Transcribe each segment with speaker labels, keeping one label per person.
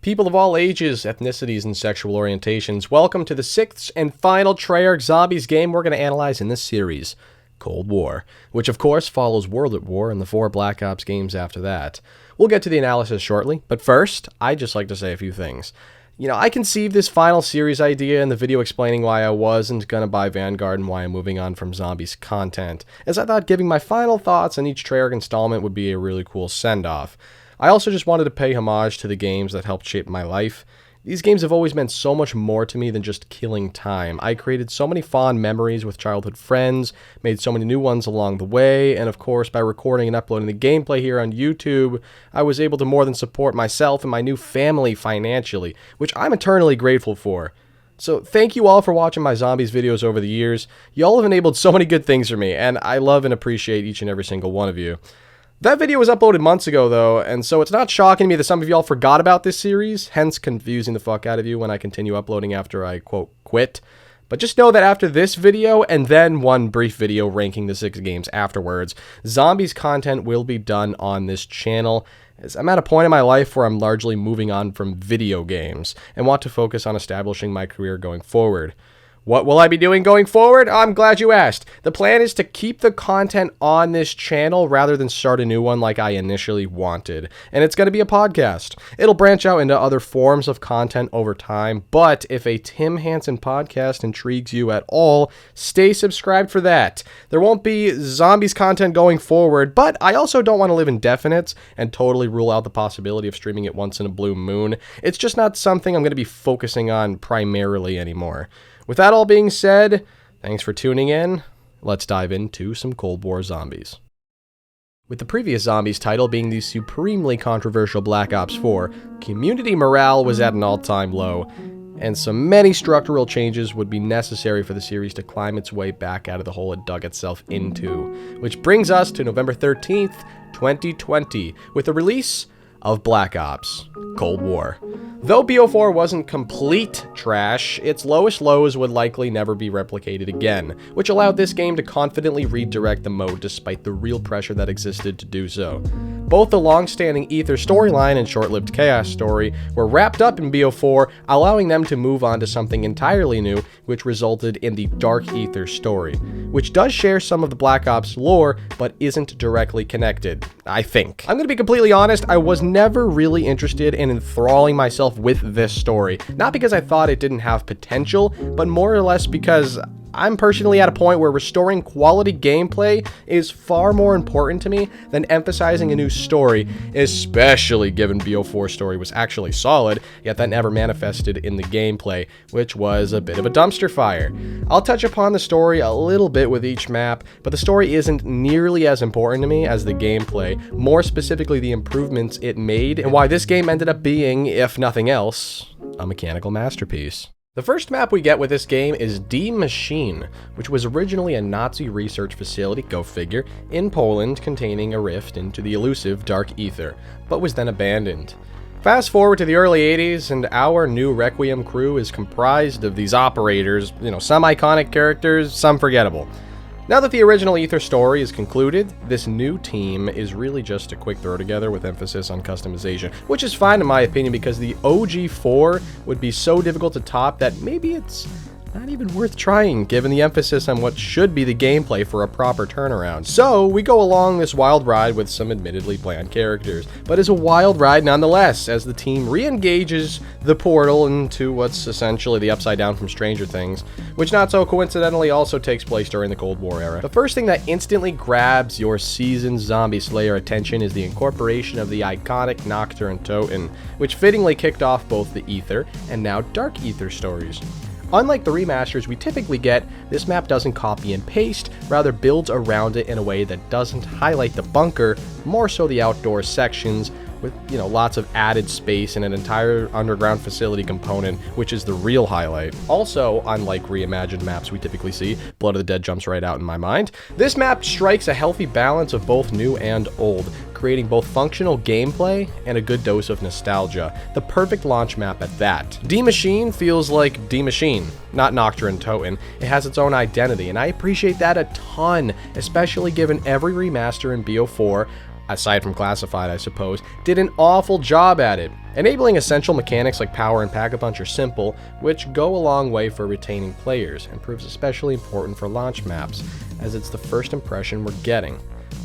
Speaker 1: People of all ages, ethnicities, and sexual orientations, welcome to the sixth and final Treyarch Zombies game we're going to analyze in this series, Cold War, which of course follows World at War and the 4 Black Ops games after that. We'll get to the analysis shortly, but first, I'd just like to say a few things. I conceived this final series idea in the video explaining why I wasn't going to buy Vanguard and why I'm moving on from Zombies content, as I thought giving my final thoughts on each Treyarch installment would be a really cool send-off. I also just wanted to pay homage to the games that helped shape my life. These games have always meant so much more to me than just killing time. I created so many fond memories with childhood friends, made so many new ones along the way, and of course by recording and uploading the gameplay here on YouTube, I was able to more than support myself and my new family financially, which I'm eternally grateful for. So thank you all for watching my Zombies videos over the years. Y'all have enabled so many good things for me, and I love and appreciate each and every single one of you. That video was uploaded months ago, though, and so it's not shocking to me that some of y'all forgot about this series, hence confusing the fuck out of you when I continue uploading after I, quote, quit. But just know that after this video, and then one brief video ranking the 6 games afterwards, Zombies content will be done on this channel, as I'm at a point in my life where I'm largely moving on from video games, and want to focus on establishing my career going forward. What will I be doing going forward? I'm glad you asked. The plan is to keep the content on this channel rather than start a new one like I initially wanted. And it's going to be a podcast. It'll branch out into other forms of content over time, but if a Tim Hansen podcast intrigues you at all, stay subscribed for that. There won't be Zombies content going forward, but I also don't want to live in definites and totally rule out the possibility of streaming it once in a blue moon. It's just not something I'm going to be focusing on primarily anymore. With that all being said, thanks for tuning in. Let's dive into some Cold War Zombies. With the previous Zombies title being the supremely controversial Black Ops 4, community morale was at an all-time low, and so many structural changes would be necessary for the series to climb its way back out of the hole it dug itself into. Which brings us to November 13th, 2020, with the release of Black Ops Cold War. Though BO4 wasn't complete trash, its lowest lows would likely never be replicated again, which allowed this game to confidently redirect the mode despite the real pressure that existed to do so. Both the long-standing Ether storyline and short-lived Chaos story were wrapped up in BO4, allowing them to move on to something entirely new, which resulted in the Dark Ether story, which does share some of the Black Ops lore, but isn't directly connected, I think. I'm gonna be completely honest, I was never really interested in enthralling myself with this story, not because I thought it didn't have potential, but more or less because I'm personally at a point where restoring quality gameplay is far more important to me than emphasizing a new story, especially given BO4's story was actually solid, yet that never manifested in the gameplay, which was a bit of a dumpster fire. I'll touch upon the story a little bit with each map, but the story isn't nearly as important to me as the gameplay, more specifically the improvements it made, and why this game ended up being, if nothing else, a mechanical masterpiece. The first map we get with this game is Maschine, which was originally a Nazi research facility, go figure, in Poland containing a rift into the elusive Dark Ether, but was then abandoned. Fast forward to the early 80s, and our new Requiem crew is comprised of these operators, some iconic characters, some forgettable. Now that the original Ether story is concluded, this new team is really just a quick throw together with emphasis on customization, which is fine in my opinion because the OG4 would be so difficult to top that maybe it's not even worth trying given the emphasis on what should be the gameplay for a proper turnaround. So we go along this wild ride with some admittedly bland characters, but it's a wild ride nonetheless as the team re-engages the portal into what's essentially the Upside Down from Stranger Things, which not so coincidentally also takes place during the Cold War era. The first thing that instantly grabs your seasoned zombie slayer attention is the incorporation of the iconic Nocturne Toten, which fittingly kicked off both the Ether and now Dark Ether stories. Unlike the remasters we typically get, this map doesn't copy and paste, rather builds around it in a way that doesn't highlight the bunker, more so the outdoor sections, with lots of added space and an entire underground facility component, which is the real highlight. Also, unlike reimagined maps we typically see, Blood of the Dead jumps right out in my mind, this map strikes a healthy balance of both new and old, creating both functional gameplay and a good dose of nostalgia. The perfect launch map at that. Maschine feels like Maschine, not Nocturne Toten. It has its own identity, and I appreciate that a ton, especially given every remaster in BO4, aside from Classified I suppose, did an awful job at it. Enabling essential mechanics like power and pack-a-punch are simple, which go a long way for retaining players, and proves especially important for launch maps, as it's the first impression we're getting.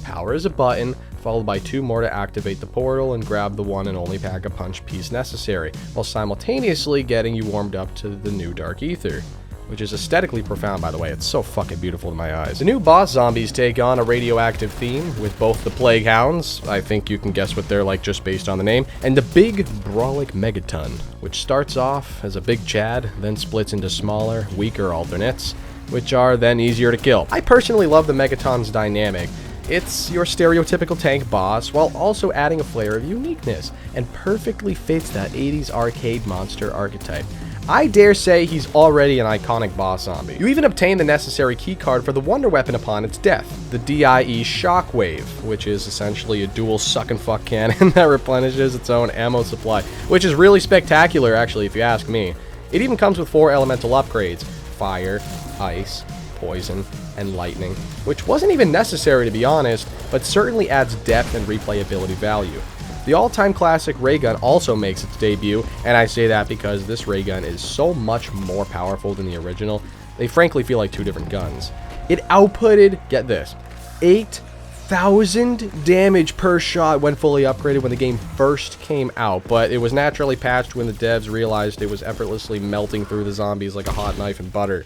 Speaker 1: Power is a button, followed by 2 more to activate the portal and grab the one and only pack-a-punch piece necessary, while simultaneously getting you warmed up to the new Dark Ether. Which is aesthetically profound, by the way. It's so fucking beautiful in my eyes. The new boss zombies take on a radioactive theme with both the Plague Hounds, I think you can guess what they're like just based on the name, and the Big Brawlic Megaton, which starts off as a big Chad, then splits into smaller, weaker alternates, which are then easier to kill. I personally love the Megaton's dynamic. It's your stereotypical tank boss, while also adding a flair of uniqueness, and perfectly fits that 80s arcade monster archetype. I dare say he's already an iconic boss zombie. You even obtain the necessary keycard for the wonder weapon upon its death, the DIE Shockwave, which is essentially a dual suck and fuck cannon that replenishes its own ammo supply, which is really spectacular actually if you ask me. It even comes with 4 elemental upgrades: fire, ice, poison, and lightning, which wasn't even necessary to be honest, but certainly adds depth and replayability value. The all-time classic ray gun also makes its debut, and I say that because this ray gun is so much more powerful than the original, they frankly feel like 2 different guns. It outputted, get this, 8,000 damage per shot when fully upgraded when the game first came out, but it was naturally patched when the devs realized it was effortlessly melting through the zombies like a hot knife in butter.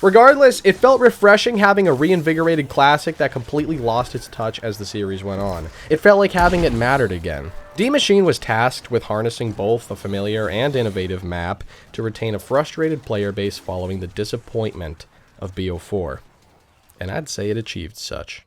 Speaker 1: Regardless, it felt refreshing having a reinvigorated classic that completely lost its touch as the series went on. It felt like having it mattered again. Maschine was tasked with harnessing both a familiar and innovative map to retain a frustrated player base following the disappointment of BO4. And I'd say it achieved such.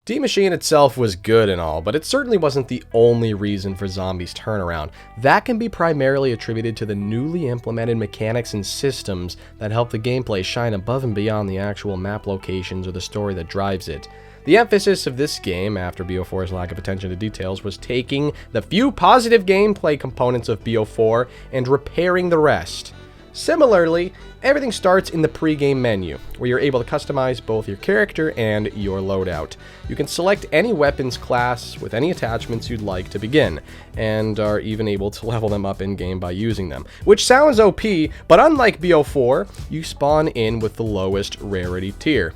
Speaker 1: Maschine itself was good and all, but it certainly wasn't the only reason for Zombies' turnaround. That can be primarily attributed to the newly implemented mechanics and systems that help the gameplay shine above and beyond the actual map locations or the story that drives it. The emphasis of this game, after BO4's lack of attention to details, was taking the few positive gameplay components of BO4 and repairing the rest. Similarly, everything starts in the pre-game menu, where you're able to customize both your character and your loadout. You can select any weapons class with any attachments you'd like to begin, and are even able to level them up in-game by using them. Which sounds OP, but unlike BO4, you spawn in with the lowest rarity tier.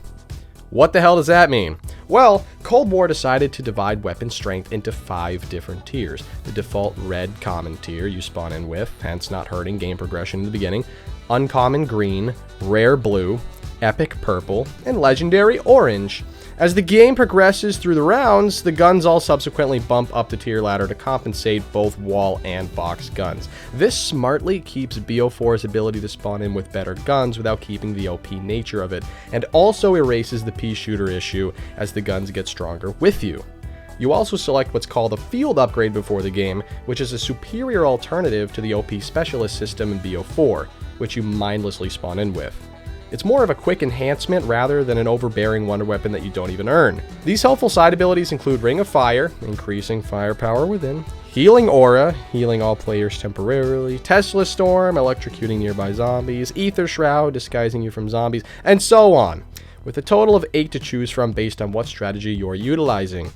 Speaker 1: What the hell does that mean? Well, Cold War decided to divide weapon strength into 5 different tiers. The default red common tier you spawn in with, hence not hurting game progression in the beginning, uncommon green, rare blue, epic purple, and legendary orange. As the game progresses through the rounds, the guns all subsequently bump up the tier ladder to compensate both wall and box guns. This smartly keeps BO4's ability to spawn in with better guns without keeping the OP nature of it, and also erases the pea shooter issue as the guns get stronger with you. You also select what's called a field upgrade before the game, which is a superior alternative to the OP specialist system in BO4, which you mindlessly spawn in with. It's more of a quick enhancement rather than an overbearing wonder weapon that you don't even earn. These helpful side abilities include Ring of Fire, increasing firepower within, Healing Aura, healing all players temporarily, Tesla Storm, electrocuting nearby zombies, Ether Shroud, disguising you from zombies, and so on, with a total of 8 to choose from based on what strategy you're utilizing.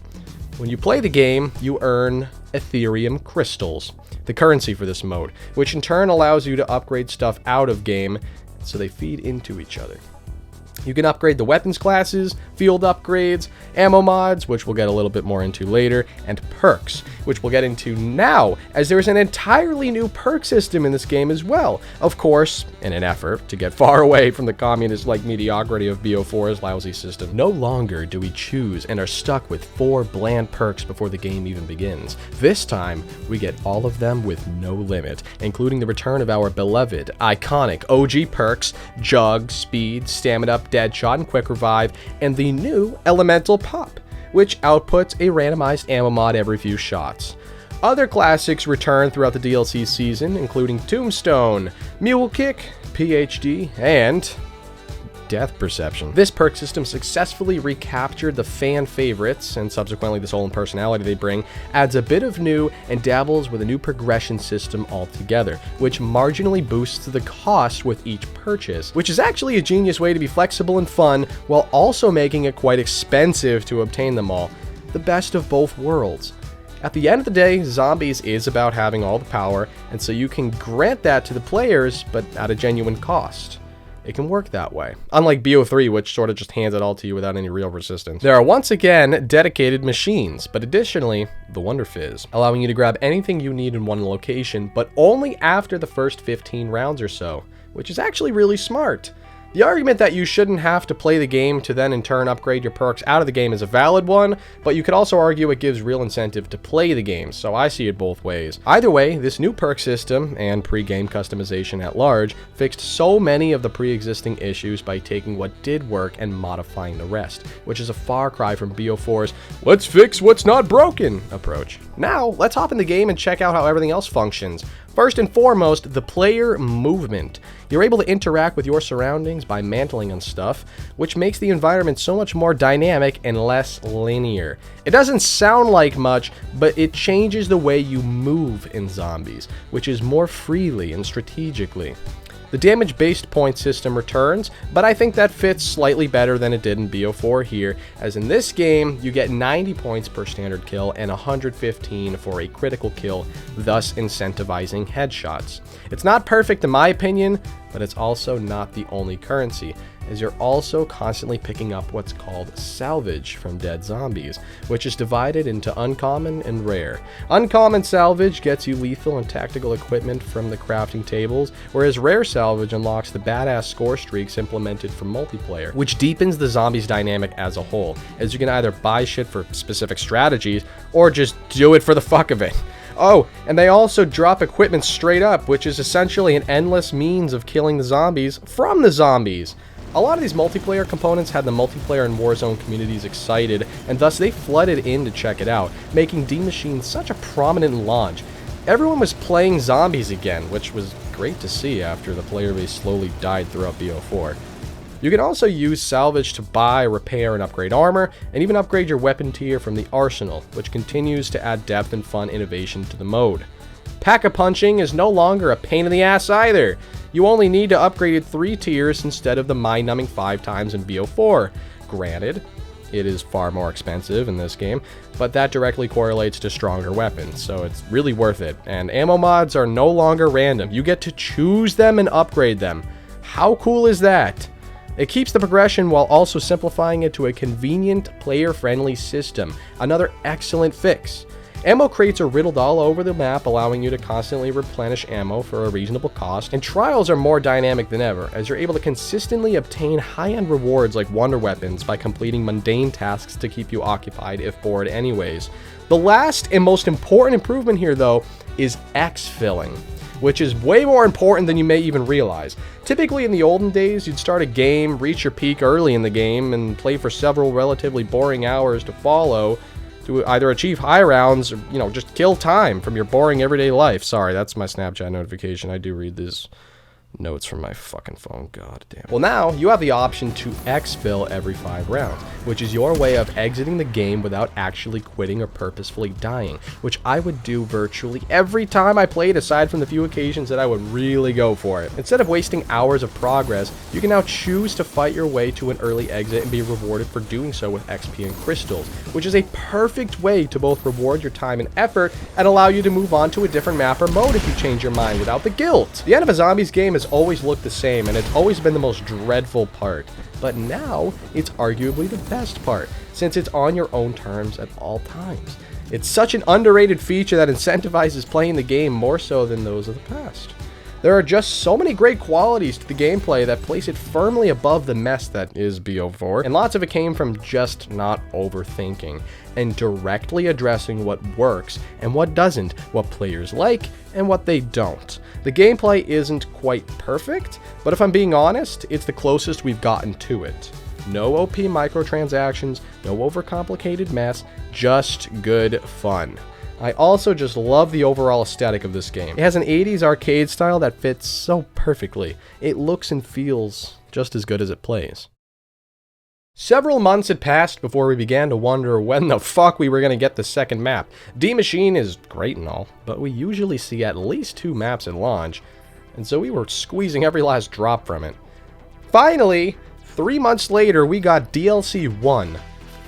Speaker 1: When you play the game, you earn Ethereum Crystals, the currency for this mode, which in turn allows you to upgrade stuff out of game, so they feed into each other. You can upgrade the weapons classes, field upgrades, ammo mods, which we'll get a little bit more into later, and perks, which we'll get into now, as there's an entirely new perk system in this game as well. Of course, in an effort to get far away from the communist-like mediocrity of BO4's lousy system. No longer do we choose and are stuck with 4 bland perks before the game even begins. This time, we get all of them with no limit, including the return of our beloved, iconic OG perks, Jug, Speed, Stamina Up, Deadshot, and Quick Revive, and the new Elemental Pop, which outputs a randomized ammo mod every few shots. Other classics return throughout the DLC season, including Tombstone, Mule Kick, PhD, and Death Perception. This perk system successfully recaptured the fan favorites, and subsequently the soul and personality they bring, adds a bit of new, and dabbles with a new progression system altogether, which marginally boosts the cost with each purchase, which is actually a genius way to be flexible and fun, while also making it quite expensive to obtain them all. The best of both worlds. At the end of the day, Zombies is about having all the power, and so you can grant that to the players, but at a genuine cost. It can work that way. Unlike BO3, which sort of just hands it all to you without any real resistance. There are once again dedicated machines, but additionally, the Wonder Fizz, allowing you to grab anything you need in one location, but only after the first 15 rounds or so, which is actually really smart. The argument that you shouldn't have to play the game to then in turn upgrade your perks out of the game is a valid one, but you could also argue it gives real incentive to play the game, so I see it both ways. Either way, this new perk system, and pre-game customization at large, fixed so many of the pre-existing issues by taking what did work and modifying the rest, which is a far cry from BO4's "let's fix what's not broken" approach. Now, let's hop in the game and check out how everything else functions. First and foremost, the player movement. You're able to interact with your surroundings by mantling on stuff, which makes the environment so much more dynamic and less linear. It doesn't sound like much, but it changes the way you move in Zombies, which is more freely and strategically. The damage-based point system returns, but I think that fits slightly better than it did in BO4 here, as in this game, you get 90 points per standard kill and 115 for a critical kill, thus incentivizing headshots. It's not perfect in my opinion, but it's also not the only currency, as you're also constantly picking up what's called salvage from dead zombies, which is divided into uncommon and rare. Uncommon salvage gets you lethal and tactical equipment from the crafting tables, whereas rare salvage unlocks the badass score streaks implemented from multiplayer, which deepens the zombies dynamic as a whole, as you can either buy shit for specific strategies, or just do it for the fuck of it. Oh, and they also drop equipment straight up, which is essentially an endless means of killing the zombies from the zombies. A lot of these multiplayer components had the multiplayer and Warzone communities excited, and thus they flooded in to check it out, making D Maschine such a prominent launch. Everyone was playing Zombies again, which was great to see after the player base slowly died throughout BO4. You can also use salvage to buy, repair, and upgrade armor, and even upgrade your weapon tier from the arsenal, which continues to add depth and fun innovation to the mode. Pack-a-punching is no longer a pain in the ass either. You only need to upgrade it 3 tiers instead of the mind-numbing 5 times in BO4. Granted, it is far more expensive in this game, but that directly correlates to stronger weapons, so it's really worth it. And ammo mods are no longer random. You get to choose them and upgrade them. How cool is that? It keeps the progression while also simplifying it to a convenient, player-friendly system. Another excellent fix. Ammo crates are riddled all over the map, allowing you to constantly replenish ammo for a reasonable cost, and trials are more dynamic than ever, as you're able to consistently obtain high-end rewards like wonder weapons by completing mundane tasks to keep you occupied if bored anyways. The last and most important improvement here, though, is exfilling, which is way more important than you may even realize. Typically in the olden days, you'd start a game, reach your peak early in the game, and play for several relatively boring hours to follow, to either achieve high rounds or, just kill time from your boring everyday life. Sorry, that's my Snapchat notification. I do read these notes from my fucking phone. God damn. Well, now you have the option to exfil every 5 rounds, which is your way of exiting the game without actually quitting or purposefully dying, which I would do virtually every time I played, aside from the few occasions that I would really go for it. Instead of wasting hours of progress, you can now choose to fight your way to an early exit and be rewarded for doing so with XP and crystals, which is a perfect way to both reward your time and effort and allow you to move on to a different map or mode if you change your mind without the guilt. The end of a Zombies game has always looked the same, and it's always been the most dreadful part, but now it's arguably the best part, since it's on your own terms at all times. It's such an underrated feature that incentivizes playing the game more so than those of the past. There are just so many great qualities to the gameplay that place it firmly above the mess that is BO4, and lots of it came from just not overthinking and directly addressing what works and what doesn't, what players like and what they don't. The gameplay isn't quite perfect, but if I'm being honest, it's the closest we've gotten to it. No OP microtransactions, no overcomplicated mess, just good fun. I also just love the overall aesthetic of this game. It has an 80s arcade style that fits so perfectly. It looks and feels just as good as it plays. Several months had passed before we began to wonder when the fuck we were going to get the second map. D Maschine is great and all, but we usually see at least 2 maps at launch, and so we were squeezing every last drop from it. Finally, 3 months later, we got DLC 1,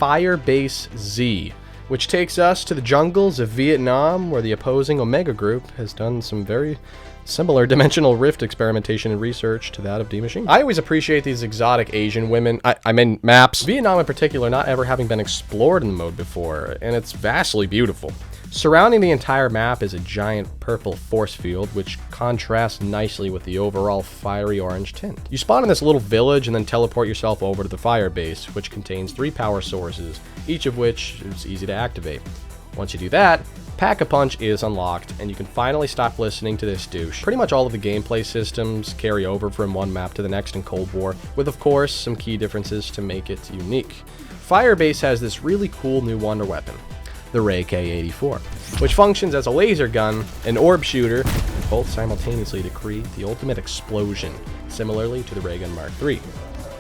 Speaker 1: Firebase Z. which takes us to the jungles of Vietnam, where the opposing Omega Group has done some very similar dimensional rift experimentation and research to that of Maschine. I always appreciate these exotic Asian women, I mean maps, Vietnam in particular not ever having been explored in the mode before, and it's vastly beautiful. Surrounding the entire map is a giant purple force field, which contrasts nicely with the overall fiery orange tint. You spawn in this little village and then teleport yourself over to the Firebase, which contains 3 power sources, each of which is easy to activate. Once you do that, Pack-a-Punch is unlocked, and you can finally stop listening to this douche. Pretty much all of the gameplay systems carry over from one map to the next in Cold War, with of course some key differences to make it unique. Firebase has this really cool new wonder weapon, the Ray K-84, which functions as a laser gun, an orb shooter, and both simultaneously to create the ultimate explosion, similarly to the Ray Gun Mark III.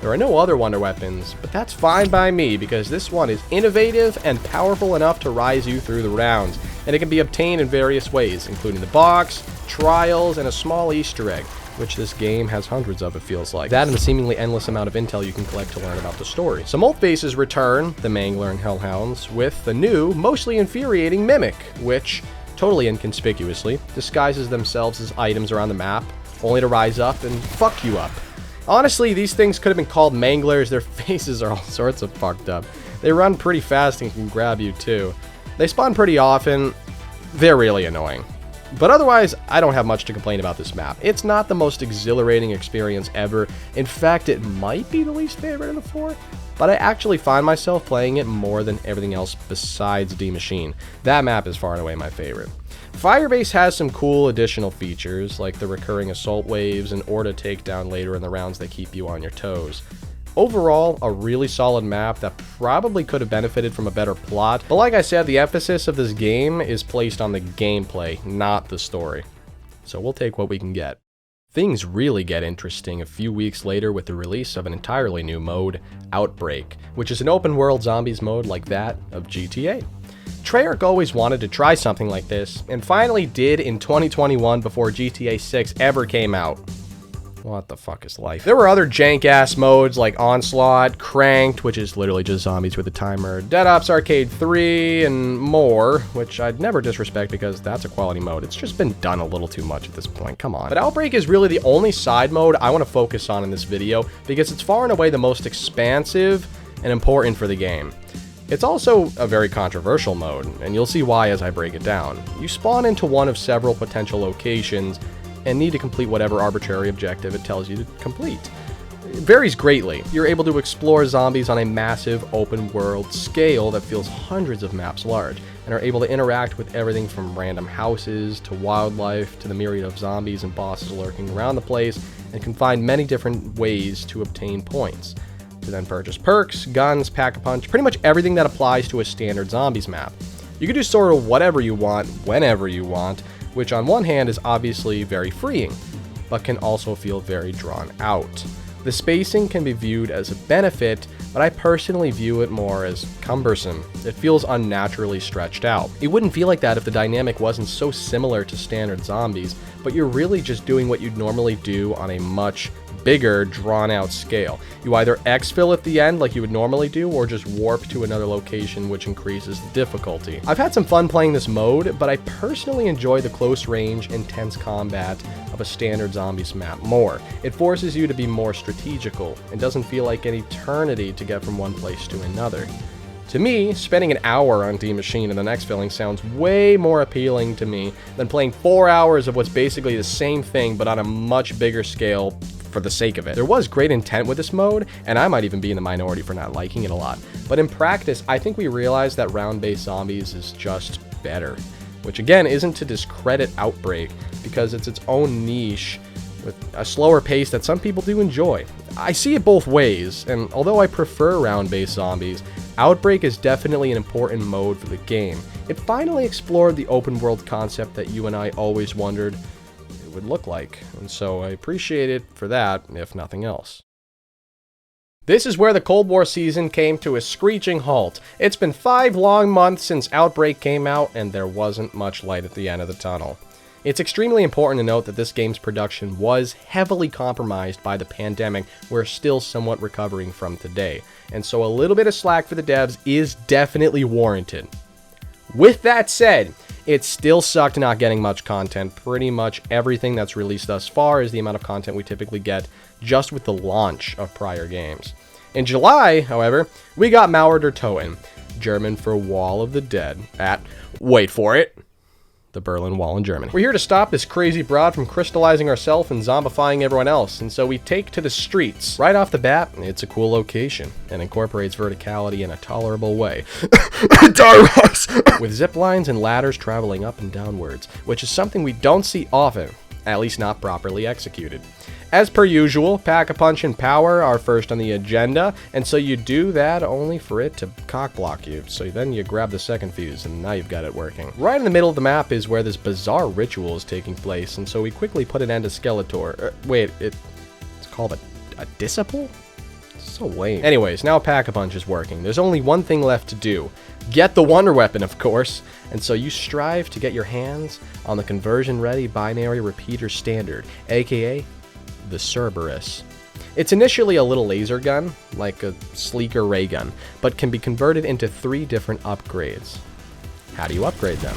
Speaker 1: There are no other wonder weapons, but that's fine by me because this one is innovative and powerful enough to rise you through the rounds, and it can be obtained in various ways, including the box, trials, and a small Easter egg, which this game has hundreds of, it feels like. That and the seemingly endless amount of intel you can collect to learn about the story. Some old faces return, the Mangler and Hellhounds, with the new, mostly infuriating Mimic, which, totally inconspicuously, disguises themselves as items around the map, only to rise up and fuck you up. Honestly, these things could have been called Manglers. Their faces are all sorts of fucked up. They run pretty fast and can grab you too. They spawn pretty often. They're really annoying. But otherwise, I don't have much to complain about this map. It's not the most exhilarating experience ever. In fact, it might be the least favorite of the 4. But I actually find myself playing it more than everything else besides Maschine. That map is far and away my favorite. Firebase has some cool additional features, like the recurring assault waves and Orta takedown later in the rounds that keep you on your toes. Overall, a really solid map that probably could have benefited from a better plot, but like I said, the emphasis of this game is placed on the gameplay, not the story. So we'll take what we can get. Things really get interesting a few weeks later with the release of an entirely new mode, Outbreak, which is an open-world zombies mode like that of GTA. Treyarch always wanted to try something like this, and finally did in 2021 before GTA 6 ever came out. What the fuck is life? There were other jank-ass modes like Onslaught, Cranked, which is literally just zombies with a timer, Dead Ops Arcade 3, and more, which I'd never disrespect because that's a quality mode. It's just been done a little too much at this point, come on. But Outbreak is really the only side mode I want to focus on in this video because it's far and away the most expansive and important for the game. It's also a very controversial mode, and you'll see why as I break it down. You spawn into one of several potential locations and need to complete whatever arbitrary objective it tells you to complete. It varies greatly. You're able to explore zombies on a massive open world scale that feels hundreds of maps large, and are able to interact with everything from random houses to wildlife to the myriad of zombies and bosses lurking around the place, and can find many different ways to obtain points. To then purchase perks, guns, Pack-a-Punch, pretty much everything that applies to a standard zombies map. You can do sort of whatever you want, whenever you want, which on one hand is obviously very freeing, but can also feel very drawn out. The spacing can be viewed as a benefit, but I personally view it more as cumbersome. It feels unnaturally stretched out. It wouldn't feel like that if the dynamic wasn't so similar to standard zombies, but you're really just doing what you'd normally do on a much bigger, drawn-out scale. You either exfil at the end like you would normally do, or just warp to another location, which increases the difficulty. I've had some fun playing this mode, but I personally enjoy the close-range, intense combat of a standard zombies map more. It forces you to be more strategical, and doesn't feel like an eternity to get from one place to another. To me, spending an hour on Maschine and then exfilling sounds way more appealing to me than playing 4 hours of what's basically the same thing, but on a much bigger scale for the sake of it. There was great intent with this mode, and I might even be in the minority for not liking it a lot. But in practice, I think we realized that round-based zombies is just better. Which again, isn't to discredit Outbreak, because it's its own niche with a slower pace that some people do enjoy. I see it both ways, and although I prefer round-based zombies, Outbreak is definitely an important mode for the game. It finally explored the open world concept that you and I always wondered it would look like, and so I appreciate it for that, if nothing else. This is where the Cold War season came to a screeching halt. It's been 5 long months since Outbreak came out, and there wasn't much light at the end of the tunnel. It's extremely important to note that this game's production was heavily compromised by the pandemic we're still somewhat recovering from today, and so a little bit of slack for the devs is definitely warranted. With that said, it still sucked not getting much content. Pretty much everything that's released thus far is the amount of content we typically get just with the launch of prior games. In July, however, we got Mauer der Toten, German for Wall of the Dead, at, wait for it, the Berlin Wall in Germany. We're here to stop this crazy broad from crystallizing herself and zombifying everyone else, and so we take to the streets. Right off the bat, it's a cool location, and incorporates verticality in a tolerable way. With zip lines and ladders traveling up and downwards, which is something we don't see often, at least not properly executed. As per usual, Pack-a-Punch and Power are first on the agenda, and so you do that only for it to cock-block you. So then you grab the second fuse, and now you've got it working. Right in the middle of the map is where this bizarre ritual is taking place, and so we quickly put an end to Skeletor. It's called a disciple? So lame. Anyways, now Pack-a-Punch is working. There's only one thing left to do. Get the Wonder Weapon, of course. And so you strive to get your hands on the conversion-ready binary repeater standard, aka the Cerberus. It's initially a little laser gun, like a sleeker ray gun, but can be converted into 3 different upgrades. How do you upgrade them?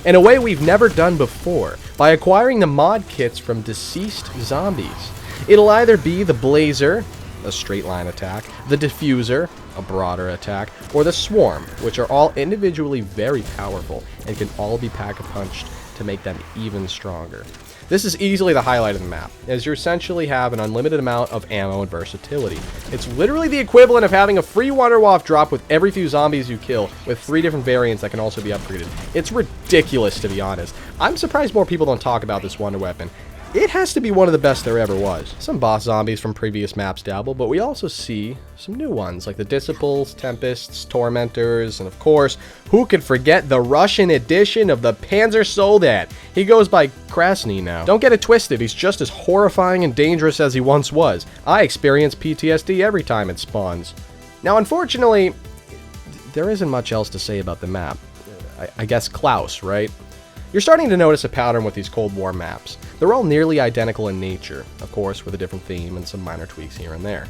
Speaker 1: In a way we've never done before, by acquiring the mod kits from deceased zombies. It'll either be the Blazer, a straight line attack, the Diffuser, a broader attack, or the Swarm, which are all individually very powerful and can all be pack-a-punched to make them even stronger. This is easily the highlight of the map, as you essentially have an unlimited amount of ammo and versatility. It's literally the equivalent of having a free Wonderwaff drop with every few zombies you kill, with 3 different variants that can also be upgraded. It's ridiculous, to be honest. I'm surprised more people don't talk about this Wonder Weapon. It has to be one of the best there ever was. Some boss zombies from previous maps dabble, but we also see some new ones, like the Disciples, Tempests, Tormentors, and of course, who could forget the Russian edition of the Panzer Soldat? He goes by Krasny now. Don't get it twisted, he's just as horrifying and dangerous as he once was. I experience PTSD every time it spawns. Now, unfortunately, there isn't much else to say about the map. I guess Klaus, right? You're starting to notice a pattern with these Cold War maps. They're all nearly identical in nature, of course with a different theme and some minor tweaks here and there.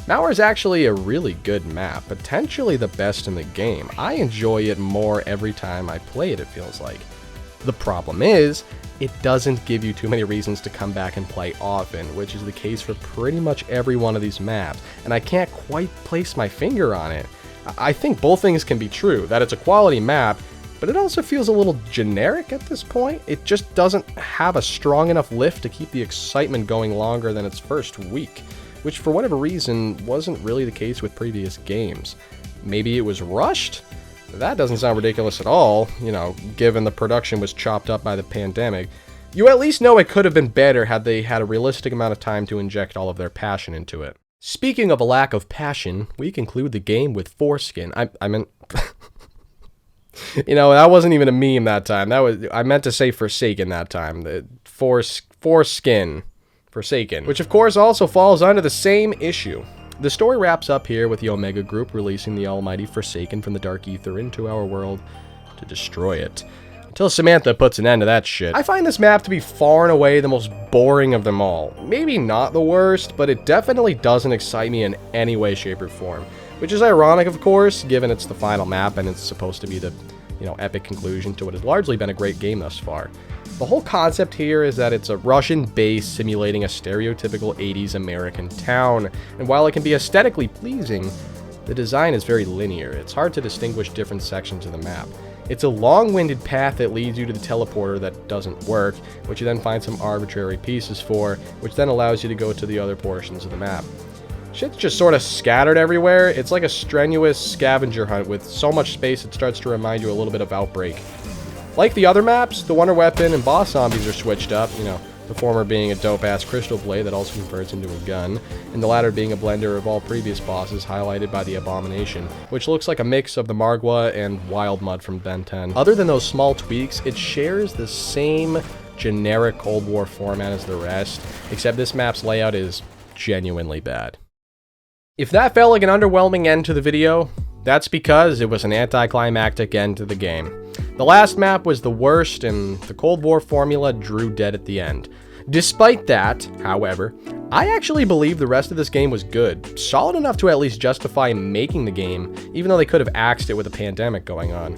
Speaker 1: Mauer is actually a really good map, potentially the best in the game. I enjoy it more every time I play it, it feels like. The problem is, it doesn't give you too many reasons to come back and play often, which is the case for pretty much every one of these maps, and I can't quite place my finger on it. I think both things can be true, that it's a quality map, but it also feels a little generic at this point. It just doesn't have a strong enough lift to keep the excitement going longer than its first week, which for whatever reason wasn't really the case with previous games. Maybe it was rushed? That doesn't sound ridiculous at all, you know, given the production was chopped up by the pandemic. You at least know it could have been better had they had a realistic amount of time to inject all of their passion into it. Speaking of a lack of passion, we conclude the game with Foreskin. I meant... You know, that wasn't even a meme that time. I meant to say Forsaken that time. The Foreskin. Forsaken. Which of course also falls under the same issue. The story wraps up here with the Omega Group releasing the almighty Forsaken from the Dark Ether into our world to destroy it. Until Samantha puts an end to that shit. I find this map to be far and away the most boring of them all. Maybe not the worst, but it definitely doesn't excite me in any way, shape, or form. Which is ironic, of course, given it's the final map and it's supposed to be the, epic conclusion to what has largely been a great game thus far. The whole concept here is that it's a Russian base simulating a stereotypical 80s American town, and while it can be aesthetically pleasing, the design is very linear. It's hard to distinguish different sections of the map. It's a long-winded path that leads you to the teleporter that doesn't work, which you then find some arbitrary pieces for, which then allows you to go to the other portions of the map. Shit's just sort of scattered everywhere. It's like a strenuous scavenger hunt with so much space it starts to remind you a little bit of Outbreak. Like the other maps, the Wonder Weapon and boss zombies are switched up, the former being a dope-ass crystal blade that also converts into a gun, and the latter being a blender of all previous bosses highlighted by the Abomination, which looks like a mix of the Margwa and Wild Mud from Ben 10. Other than those small tweaks, it shares the same generic Cold War format as the rest, except this map's layout is genuinely bad. If that felt like an underwhelming end to the video, that's because it was an anticlimactic end to the game. The last map was the worst, and the Cold War formula drew dead at the end. Despite that, however, I actually believe the rest of this game was good, solid enough to at least justify making the game, even though they could have axed it with a pandemic going on.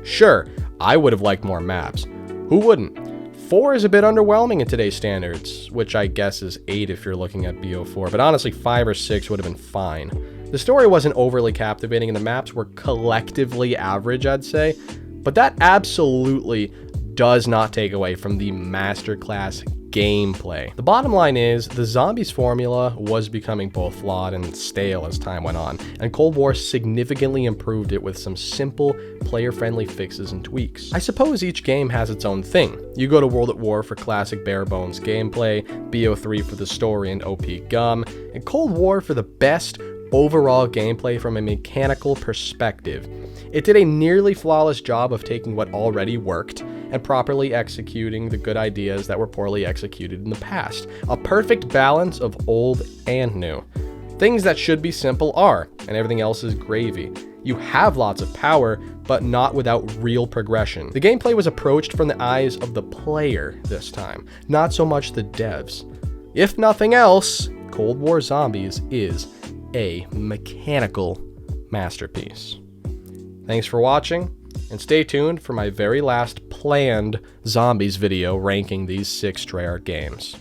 Speaker 1: Sure, I would have liked more maps. Who wouldn't? 4 is a bit underwhelming in today's standards, which I guess is 8 if you're looking at BO4, but honestly 5 or 6 would have been fine. The story wasn't overly captivating and the maps were collectively average, I'd say, but that absolutely does not take away from the masterclass gameplay. The bottom line is, the zombies formula was becoming both flawed and stale as time went on, and Cold War significantly improved it with some simple, player-friendly fixes and tweaks. I suppose each game has its own thing. You go to World at War for classic bare-bones gameplay, BO3 for the story and OP gum, and Cold War for the best overall gameplay from a mechanical perspective. It did a nearly flawless job of taking what already worked and properly executing the good ideas that were poorly executed in the past. A perfect balance of old and new. Things that should be simple are, and everything else is gravy. You have lots of power, but not without real progression. The gameplay was approached from the eyes of the player this time, not so much the devs. If nothing else, Cold War Zombies is a mechanical masterpiece. Thanks for watching, and stay tuned for my very last planned Zombies video ranking these 6 Treyarch games.